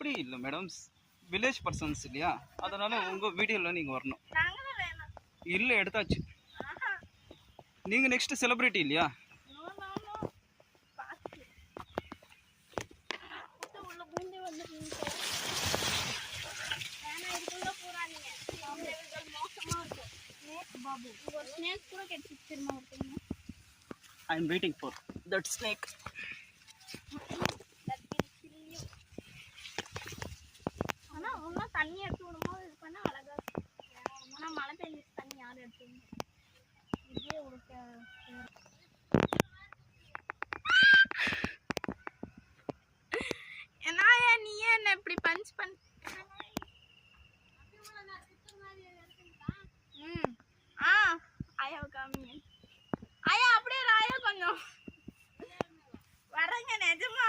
அப்படி இல்லை madam, village persons இல்லையா, அதனால உங்கள் வீடியோவில் நீங்கள் வரணும். இல்லை எடுத்தாச்சு. நீங்கள் நெக்ஸ்ட் செலிப்ரிட்டி இல்லையா? I am waiting for that snake. தண்ணி எடுத்து விடும்போது இது பண்ண அழகா ஆனா மழை பெஞ்சு தண்ணி யாரும் எடுத்து இதே உனக்கு என்னாயா நீ என்ன இப்படி பஞ்ச் பண்ண? ஆயா காமிங்க. ஆயா அப்படியே ராயா கொஞ்சம் வரங்க நிஜமா